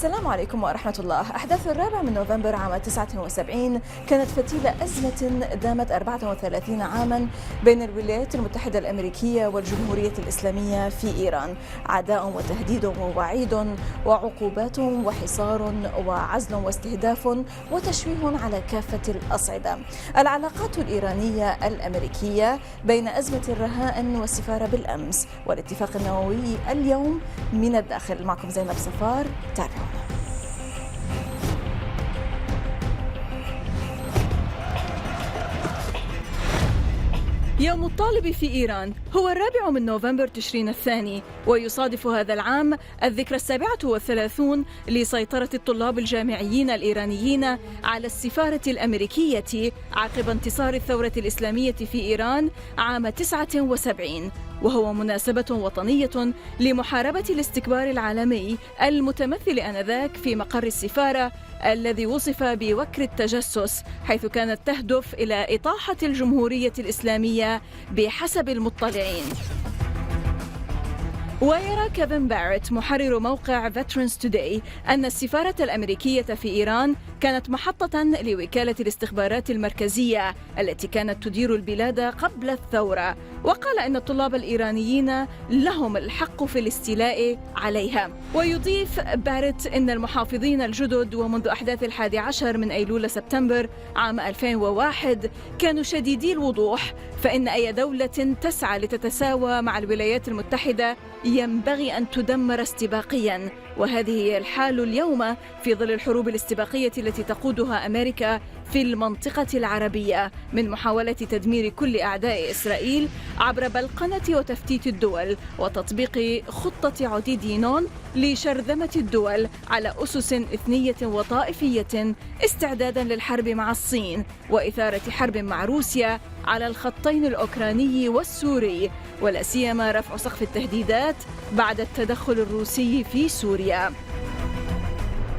السلام عليكم ورحمة الله. أحداث 4 نوفمبر عام 79 كانت فتيلة أزمة دامت 34 عاما بين الولايات المتحدة الامريكية والجمهورية الإسلامية في إيران. عداء وتهديد ووعيد وعقوبات وحصار وعزل واستهداف وتشويه على كافة الأصعدة. العلاقات الإيرانية الامريكية بين أزمة الرهائن والسفارة بالامس والاتفاق النووي اليوم. من الداخل معكم زينب صفار. تابعونا. يوم الطالب في إيران هو 4 نوفمبر تشرين الثاني، ويصادف هذا العام الذكرى 37 لسيطرة الطلاب الجامعيين الإيرانيين على السفارة الامريكية عقب انتصار الثورة الإسلامية في إيران عام 79، وهو مناسبة وطنية لمحاربة الاستكبار العالمي المتمثل آنذاك في مقر السفارة الذي وصف بوكر التجسس، حيث كانت تهدف إلى إطاحة الجمهورية الإسلامية بحسب المطلعين. ويرى كيفن باريت محرر موقع Veterans Today أن السفارة الأمريكية في إيران كانت محطة لوكالة الاستخبارات المركزية التي كانت تدير البلاد قبل الثورة، وقال إن الطلاب الإيرانيين لهم الحق في الاستيلاء عليها. ويضيف باريت إن المحافظين الجدد ومنذ أحداث 11 من أيلول سبتمبر عام 2001 كانوا شديدي الوضوح، فإن أي دولة تسعى لتتساوى مع الولايات المتحدة ينبغي أن تدمر استباقياً، وهذه هي الحال اليوم في ظل الحروب الاستباقية التي تقودها أمريكا في المنطقة العربية من محاولة تدمير كل أعداء إسرائيل عبر بلقنة وتفتيت الدول وتطبيق خطة عديدينون لشرذمة الدول على أسس إثنية وطائفية استعدادا للحرب مع الصين وإثارة حرب مع روسيا على الخطين الأوكراني والسوري، ولا سيما رفع سقف التهديدات بعد التدخل الروسي في سوريا.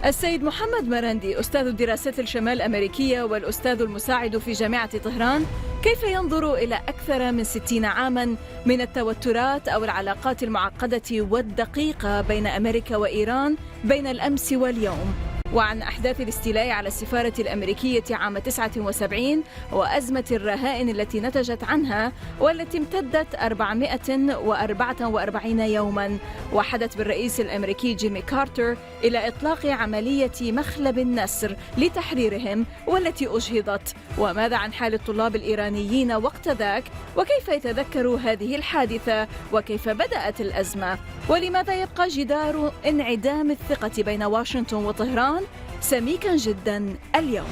السيد محمد مرندي أستاذ الدراسات الشمال الامريكية والأستاذ المساعد في جامعة طهران، كيف ينظر إلى أكثر من 60 عاما من التوترات أو العلاقات المعقدة والدقيقة بين أمريكا وإيران بين الامس واليوم، وعن أحداث الاستيلاء على السفارة الامريكية عام 79 وأزمة الرهائن التي نتجت عنها والتي امتدت 444 يوما، وحدت بالرئيس الامريكي جيمي كارتر إلى إطلاق عملية مخلب النسر لتحريرهم والتي أجهضت، وماذا عن حال الطلاب الإيرانيين وقت ذاك، وكيف يتذكروا هذه الحادثة، وكيف بدأت الأزمة، ولماذا يبقى جدار انعدام الثقة بين واشنطن وطهران سميكا جدا اليوم.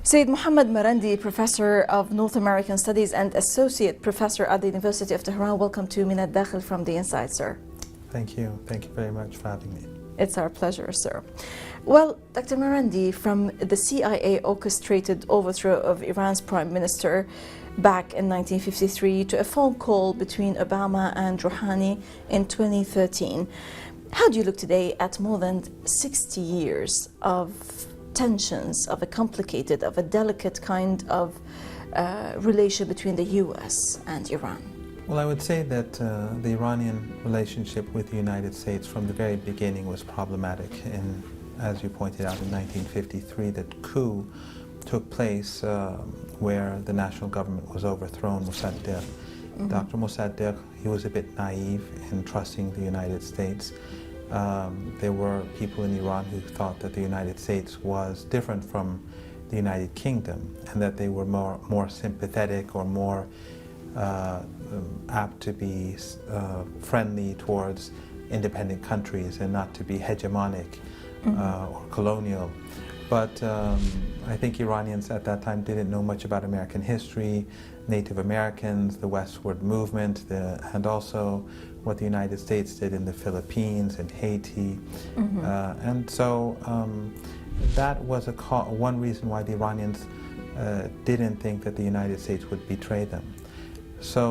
سيد محمد مرندي, Professor of North American Studies and Associate Professor at the University of Tehran. Welcome to من الداخل from the inside, sir. Thank you. Thank you very much for having me. It's our pleasure, sir. Well, Dr. مرندي, from the CIA orchestrated overthrow of Iran's Prime Minister back in 1953 to a phone call between Obama and Rouhani in 2013, how do you look today at more than 60 years of tensions, of a complicated, of a delicate kind of relation between the US and Iran? Well, I would say that the Iranian relationship with the United States from the very beginning was problematic. And as you pointed out, in 1953, that coup took place where the national government was overthrown, Mossadegh. Dr. Mossadegh, he was a bit naive in trusting the United States. There were people in Iran who thought that the United States was different from the United Kingdom and that they were more sympathetic or more apt to be friendly towards independent countries and not to be hegemonic or colonial. But I think Iranians at that time didn't know much about American history, Native Americans, the westward movement, and also what the United States did in the Philippines and Haiti. And so that was one reason why the Iranians didn't think that the United States would betray them. So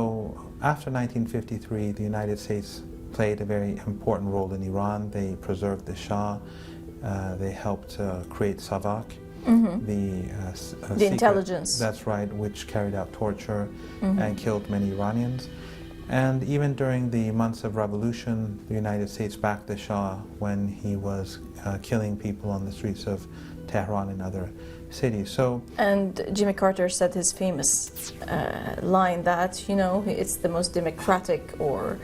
after 1953, the United States played a very important role in Iran. They preserved the Shah. They helped create SAVAK, the intelligence. That's right, which carried out torture and killed many Iranians. And even during the months of revolution, the United States backed the Shah when he was killing people on the streets of Tehran and other cities. So, and Jimmy Carter said his famous line that, you know, it's the most democratic or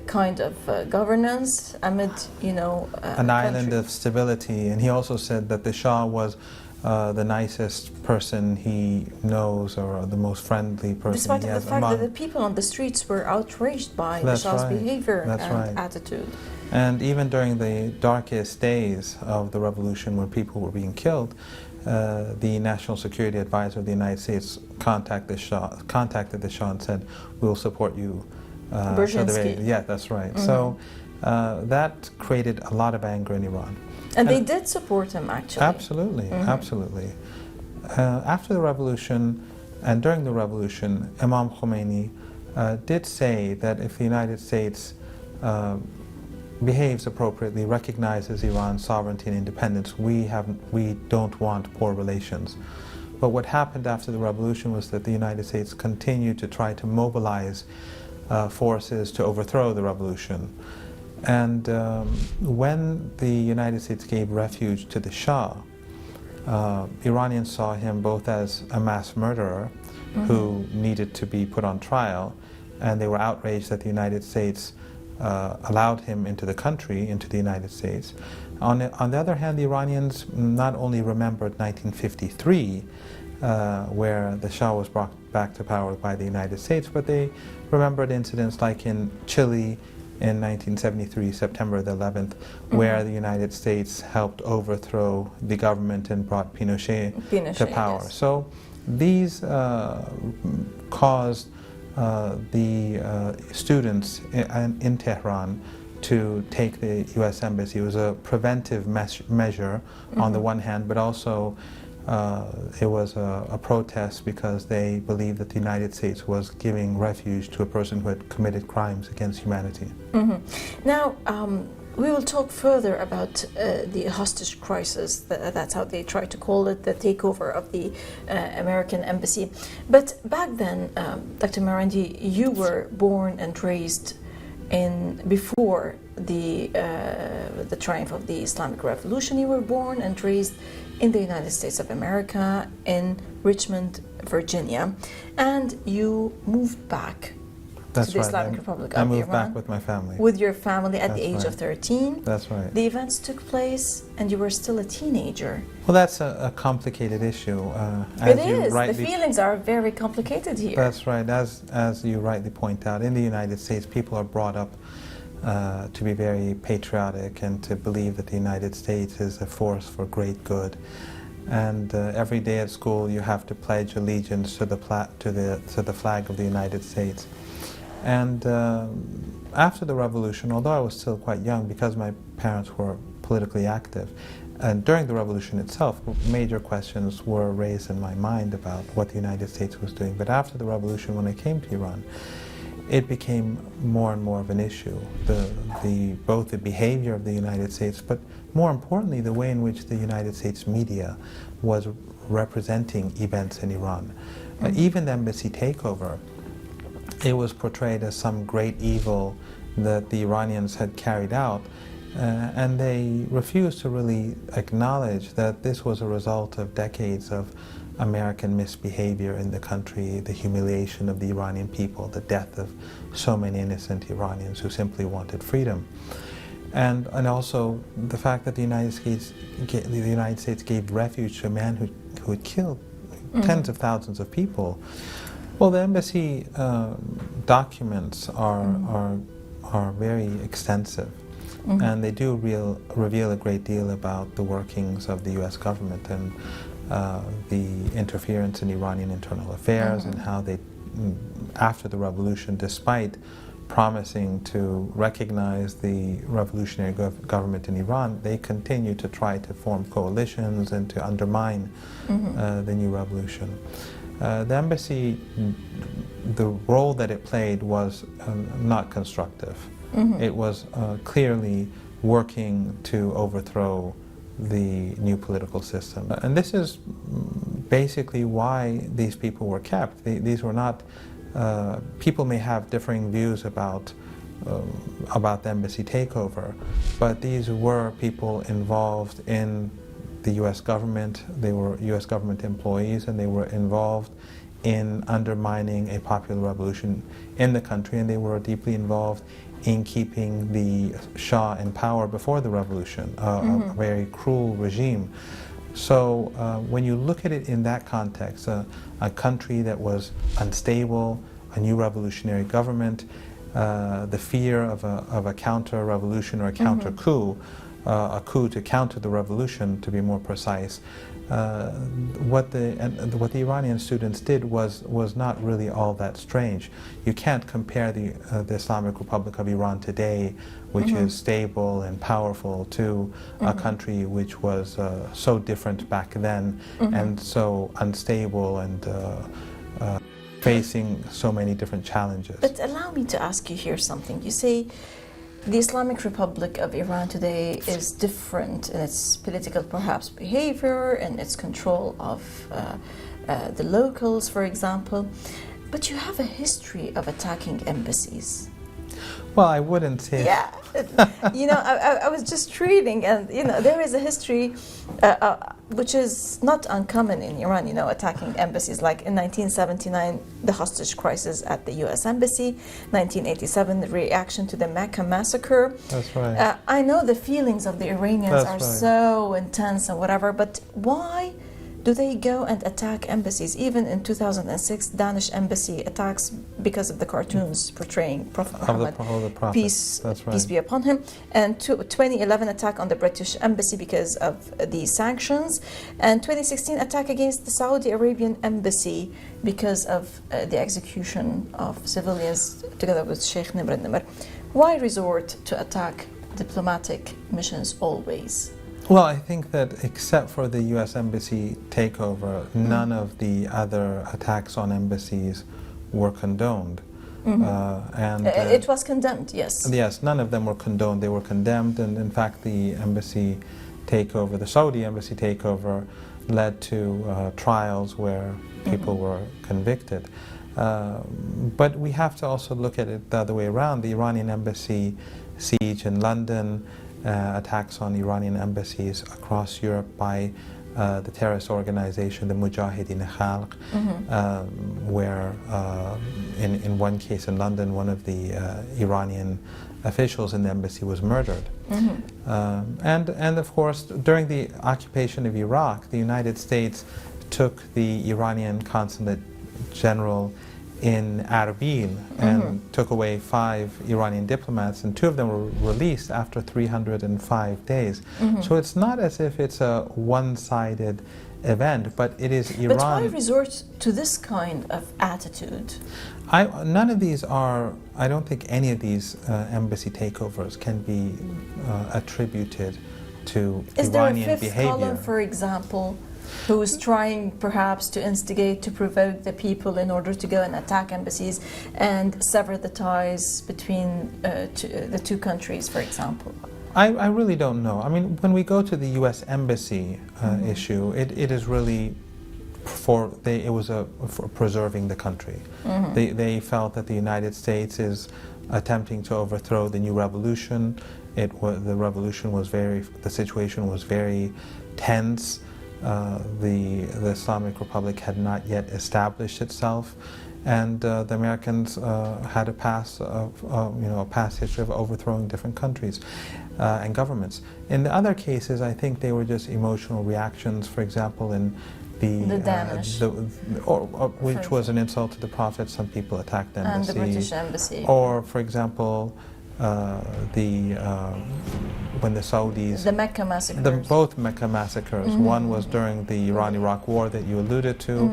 kind of governance amid, you know, an island of stability. And he also said that the Shah was the nicest person he knows, or the most friendly person despite he of has the fact among. that the people on the streets were outraged by the Shah's behavior and attitude. And even during the darkest days of the revolution, when people were being killed, the National Security Advisor of the United States contacted the Shah and said, "We will support you." Yeah, that's right. Mm-hmm. So that created a lot of anger in Iran. And they did support him, actually. Absolutely, absolutely. After the revolution and during the revolution, Imam Khomeini did say that if the United States behaves appropriately, recognizes Iran's sovereignty and independence, we don't want poor relations. But what happened after the revolution was that the United States continued to try to mobilize forces to overthrow the revolution. And when the United States gave refuge to the Shah, Iranians saw him both as a mass murderer who needed to be put on trial, and they were outraged that the United States allowed him into the country, into the United States. On the other hand, the Iranians not only remembered 1953, where the Shah was brought back to power by the United States, but they remembered incidents like in Chile in 1973, September the 11th, where the United States helped overthrow the government and brought Pinochet to power. Yes. So these caused the students in Tehran to take the U.S. Embassy. It was a preventive measure on the one hand, but also it was a protest because they believed that the United States was giving refuge to a person who had committed crimes against humanity. Now, we will talk further about the hostage crisis, that's how they try to call it, the takeover of the American embassy. But back then, Dr. مرندي, you were born and raised before the triumph of the Islamic Revolution. You were born and raised in the United States of America, in Richmond, Virginia, and you moved back to the Islamic Republic of Iran. I moved back with my family. With your family at the age of 13. That's right. The events took place and you were still a teenager. Well, that's a complicated issue. It is. The feelings are very complicated here. That's right. As you rightly point out, in the United States, people are brought up to be very patriotic and to believe that the United States is a force for great good. And every day at school, you have to pledge allegiance to the flag of the United States. And after the revolution, although I was still quite young, because my parents were politically active, and during the revolution itself, major questions were raised in my mind about what the United States was doing. But after the revolution, when I came to Iran, it became more and more of an issue, both the behavior of the United States, but more importantly, the way in which the United States media was representing events in Iran. Even the embassy takeover, it was portrayed as some great evil that the Iranians had carried out, and they refused to really acknowledge that this was a result of decades of American misbehavior in the country, the humiliation of the Iranian people, the death of so many innocent Iranians who simply wanted freedom. And also the fact that the United States gave refuge to a man who had killed tens of thousands of people. Well, the embassy documents are very extensive, and they do reveal a great deal about the workings of the U.S. government and the interference in Iranian internal affairs, and how they, after the revolution, despite promising to recognize the revolutionary government in Iran, they continue to try to form coalitions and to undermine the new revolution. The embassy, the role that it played was not constructive. It was clearly working to overthrow the new political system. And this is basically why these people were kept. These were not people may have differing views about the embassy takeover, but these were people involved in the U.S. government. They were U.S. government employees, and they were involved in undermining a popular revolution in the country, and they were deeply involved in keeping the Shah in power before the revolution, a very cruel regime. So when you look at it in that context, a country that was unstable, a new revolutionary government, the fear of a counter-revolution or a counter-coup, a coup to counter the revolution, to be more precise. What the Iranian students did was not really all that strange. You can't compare the Islamic Republic of Iran today, which is stable and powerful, to a country which was so different back then and so unstable and facing so many different challenges. But allow me to ask you here something. You say the Islamic Republic of Iran today is different in its political, perhaps, behavior and its control of the locals, for example. But you have a history of attacking embassies. Well, I wouldn't say. Yeah, you know, I was just reading, and you know, there is a history which is not uncommon in Iran. You know, attacking embassies, like in 1979, the hostage crisis at the U.S. Embassy, 1987, the reaction to the Mecca massacre. That's right. I know the feelings of the Iranians are so intense and whatever, but why do they go and attack embassies? Even in 2006, Danish embassy attacks because of the cartoons portraying Prophet Muhammad, peace be upon him. And 2011 attack on the British embassy because of the sanctions. And 2016 attack against the Saudi Arabian embassy because of the execution of civilians together with Sheikh Nimr al-Nimr. Why resort to attack diplomatic missions always? Well, I think that except for the U.S. Embassy takeover, none of the other attacks on embassies were condoned. It was condemned, yes. Yes, none of them were condoned. They were condemned, and in fact the embassy takeover, the Saudi embassy takeover, led to trials where people were convicted. But we have to also look at it the other way around. The Iranian embassy siege in London, attacks on Iranian embassies across Europe by the terrorist organization, the Mujahideen Khalq, where in one case in London, one of the Iranian officials in the embassy was murdered. And of course, during the occupation of Iraq, the United States took the Iranian consulate general in Erbil and took away 5 Iranian diplomats, and 2 of them were released after 305 days. So it's not as if it's a one-sided event, but it is Iran. But why resort to this kind of attitude? None of these are, I don't think any of these embassy takeovers can be attributed to Iranian behavior. Is there a fifth column, for example, who is trying perhaps to instigate, to provoke the people in order to go and attack embassies and sever the ties between the two countries, for example? I really don't know. I mean, when we go to the U.S. Embassy issue, it is really for preserving the country. They felt that the United States is attempting to overthrow the new revolution. The situation was very tense. The Islamic Republic had not yet established itself, and the Americans had a past history of overthrowing different countries and governments. In the other cases, I think they were just emotional reactions. For example, in the Danish, which was an insult to the Prophet. Some people attacked the embassy. And the British embassy. Or, for example, when the Saudis... The Mecca massacres. Both Mecca massacres. One was during the Iran-Iraq war that you alluded to.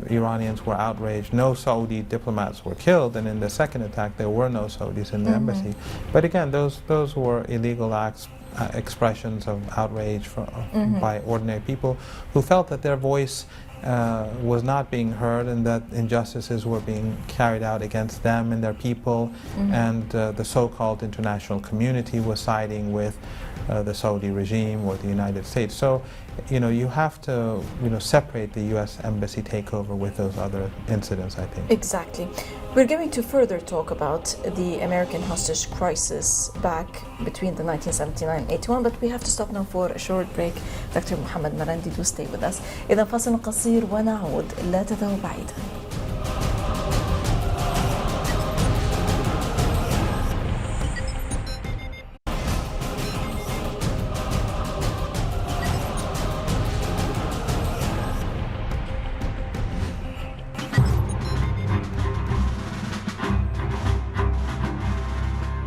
Iranians were outraged. No Saudi diplomats were killed, and in the second attack there were no Saudis in the embassy. But again, those were illegal acts, expressions of outrage by ordinary people who felt that their voice was not being heard, and that injustices were being carried out against them and their people, and the so-called international community was siding with the Saudi regime or the United States. So, you have to, separate the U.S. embassy takeover with those other incidents, I think. Exactly. We're going to further talk about the American hostage crisis back between the 1979 and 81, but we have to stop now for a short break. Dr. محمد مرندي, do stay with us. إذا فاصل قصير ونعود، لا تذهبوا بعيدا.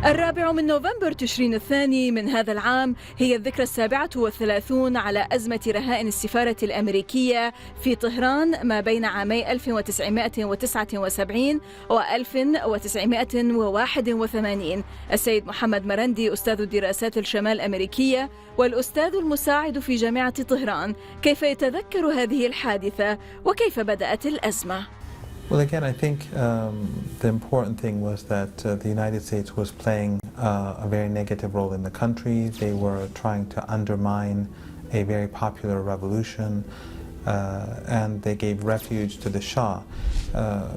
الرابع من نوفمبر تشرين الثاني من هذا العام هي الذكرى 37 على أزمة رهائن السفارة الامريكية في طهران ما بين عامي 1979 و 1981. السيد محمد مرندي أستاذ الدراسات الشمال الامريكية والأستاذ المساعد في جامعة طهران، كيف يتذكر هذه الحادثة وكيف بدأت الأزمة؟ Well, again, I think the important thing was that the United States was playing a very negative role in the country. They were trying to undermine a very popular revolution, and they gave refuge to the Shah.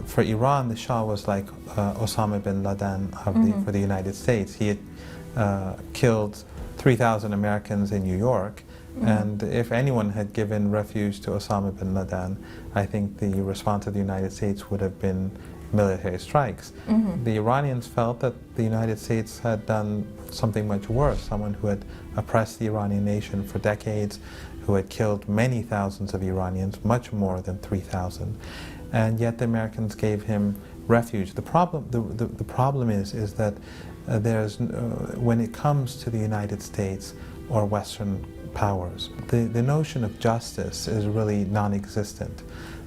For Iran, the Shah was like Osama bin Laden for the United States. He had killed 3,000 Americans in New York. And if anyone had given refuge to Osama bin Laden, I think the response of the United States would have been military strikes. The Iranians felt that the United States had done something much worse, someone who had oppressed the Iranian nation for decades, who had killed many thousands of Iranians, much more than 3,000. And yet the Americans gave him refuge. The problem is that when it comes to the United States or Western powers, the notion of justice is really non-existent.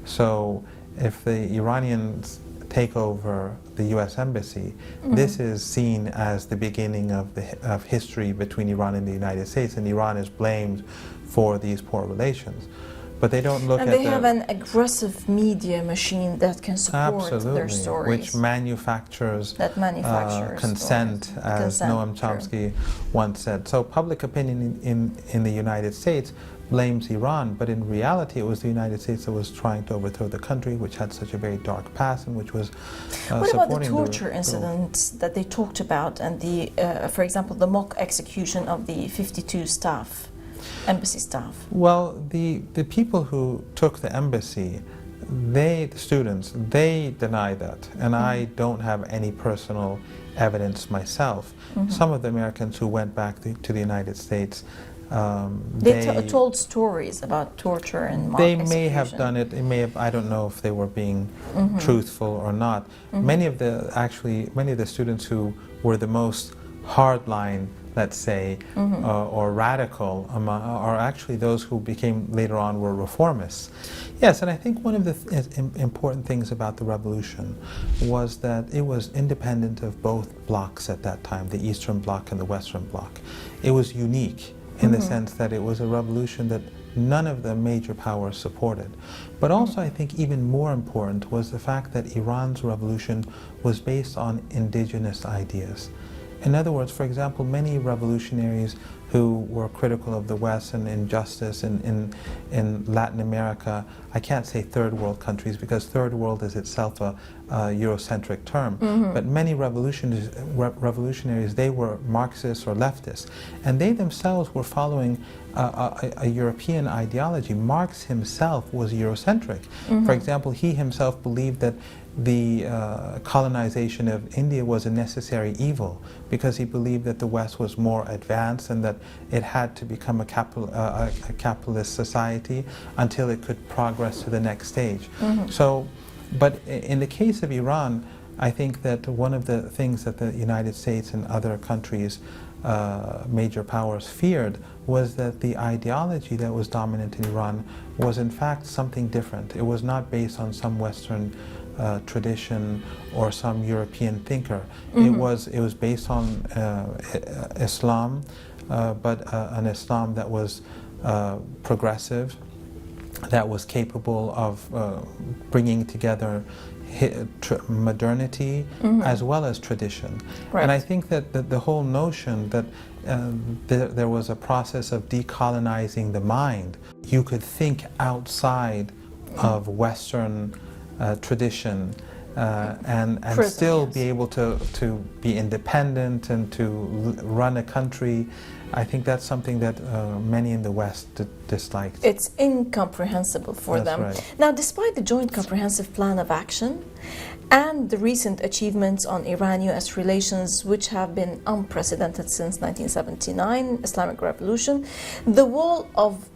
So if the Iranians take over the U.S. embassy, this is seen as the beginning of history between Iran and the United States, and Iran is blamed for these poor relations. But they don't look at they have an aggressive media machine that can support their stories. Which manufactures consent, as Noam Chomsky once said. So public opinion in the United States blames Iran, but in reality it was the United States that was trying to overthrow the country, which had such a very dark past and which was What about the torture incidents that they talked about and the, for example, the mock execution of the 52 staff? Embassy staff? Well, the people who took the embassy, the students, they deny that, and I don't have any personal evidence myself. Some of the Americans who went back to the United States, they told stories about torture and mock execution. They may have done it. It may have. I don't know if they were being truthful or not. Many of the students who were the most hardline, let's say, or radical are actually those who became later on were reformists. Yes, and I think one of the important things about the revolution was that it was independent of both blocs at that time, the Eastern Bloc and the Western Bloc. It was unique in the sense that it was a revolution that none of the major powers supported. But also I think even more important was the fact that Iran's revolution was based on indigenous ideas. In other words, for example, many revolutionaries who were critical of the West and injustice in Latin America, I can't say third world countries because third world is itself a Eurocentric term, but many revolutionaries, they were Marxists or leftists, and they themselves were following a European ideology. Marx himself was Eurocentric. For example, he himself believed that the colonization of India was a necessary evil because he believed that the West was more advanced and that it had to become a capitalist society until it could progress to the next stage. So, but in the case of Iran, I think that one of the things that the United States and other countries, major powers, feared was that the ideology that was dominant in Iran was in fact something different. It was not based on some Western tradition or some European thinker. It was based on Islam, but an Islam that was progressive, that was capable of bringing together modernity as well as tradition. Right. And I think that the whole notion that there was a process of decolonizing the mind, you could think outside of Western tradition and still be able to be independent and to run a country. I think that's something that many in the West disliked. It's incomprehensible for them. Right. Now, despite the Joint Comprehensive Plan of Action and the recent achievements on Iran-US relations, which have been unprecedented since 1979, Islamic Revolution, the wall of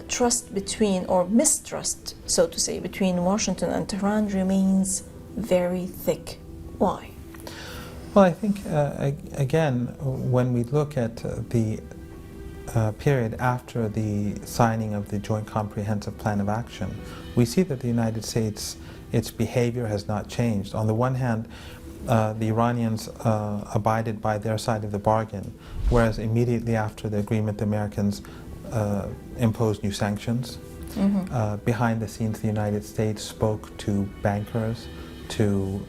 trust between, or mistrust, so to say, between Washington and Tehran remains very thick. Why? Well, I think, again, when we look at the period after the signing of the Joint Comprehensive Plan of Action, we see that the United States, its behavior has not changed. On the one hand, the Iranians abided by their side of the bargain, whereas immediately after the agreement, the Americans imposed new sanctions. Behind the scenes, the United States spoke to bankers, to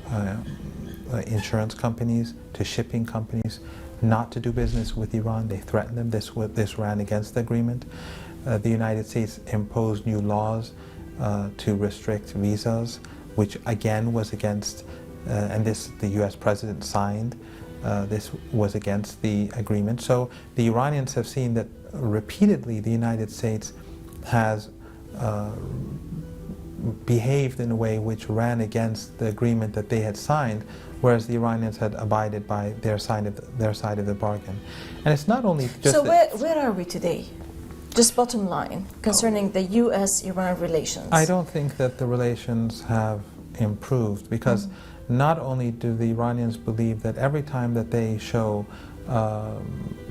insurance companies, to shipping companies, not to do business with Iran. They threatened them. This ran against the agreement. The United States imposed new laws to restrict visas, which again was against, and this the U.S. president signed. This was against the agreement. So the Iranians have seen that repeatedly the United States has behaved in a way which ran against the agreement that they had signed, whereas the Iranians had abided by their side of the bargain. And it's not only just... So where are we today? Just bottom line, concerning the U.S.-Iran relations. I don't think that the relations have improved, because not only do the Iranians believe that every time that they show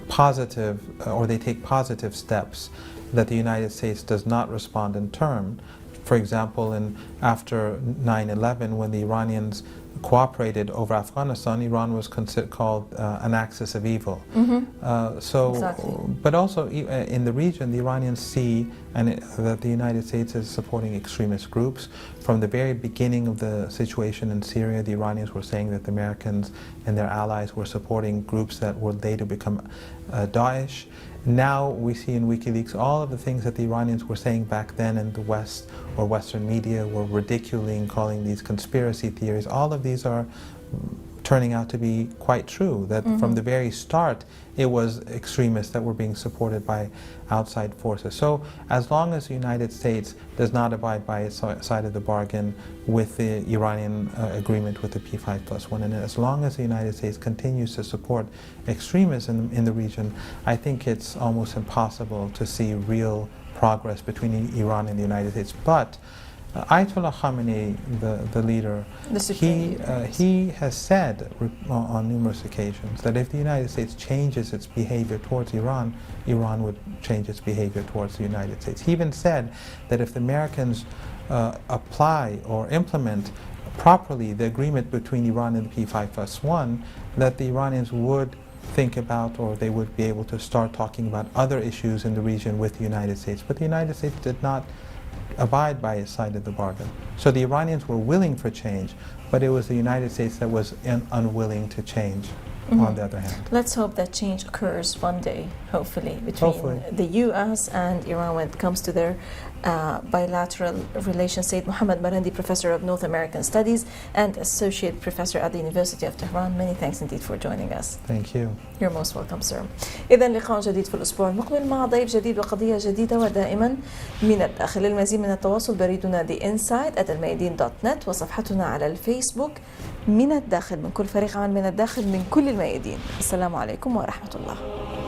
positive, or they take positive steps, that the United States does not respond in turn. For example, after 9/11, when the Iranians cooperated over Afghanistan, Iran was called an axis of evil. Exactly. But also in the region, the Iranians see that the United States is supporting extremist groups. From the very beginning of the situation in Syria, the Iranians were saying that the Americans and their allies were supporting groups that would later become Daesh. Now we see in WikiLeaks all of the things that the Iranians were saying back then in the West or Western media were ridiculing, calling these conspiracy theories. All of these are turning out to be quite true, that from the very start it was extremists that were being supported by outside forces. So as long as the United States does not abide by its side of the bargain with the Iranian agreement with the P5+1, and as long as the United States continues to support extremism in the region, I think it's almost impossible to see real progress between Iran and the United States. But Ayatollah Khamenei, the leader, he has said on numerous occasions that if the United States changes its behavior towards Iran, Iran would change its behavior towards the United States. He even said that if the Americans apply or implement properly the agreement between Iran and the P5+1, that the Iranians would think about, or they would be able to start talking about other issues in the region with the United States. But the United States did not abide by its side of the bargain. So the Iranians were willing for change, but it was the United States that was unwilling to change, on the other hand. Let's hope that change occurs one day, hopefully, between the U.S. and Iran when it comes to their bilateral relations. Said Muhammad مرندي, Professor of North American Studies and Associate Professor at the University of Tehran. Many thanks indeed for joining us. Thank you. You're most welcome, sir. إذن لقاء جديد في الأسبوع المقبل مع ضيف جديد وقضية جديدة ودائما من الداخل. المزيد من التواصل بريدنا theinside@almayadeen.net وصفحتنا على الفيسبوك من الداخل، من كل فريق عمل من الداخل من كل الميادين. السلام عليكم ورحمة الله.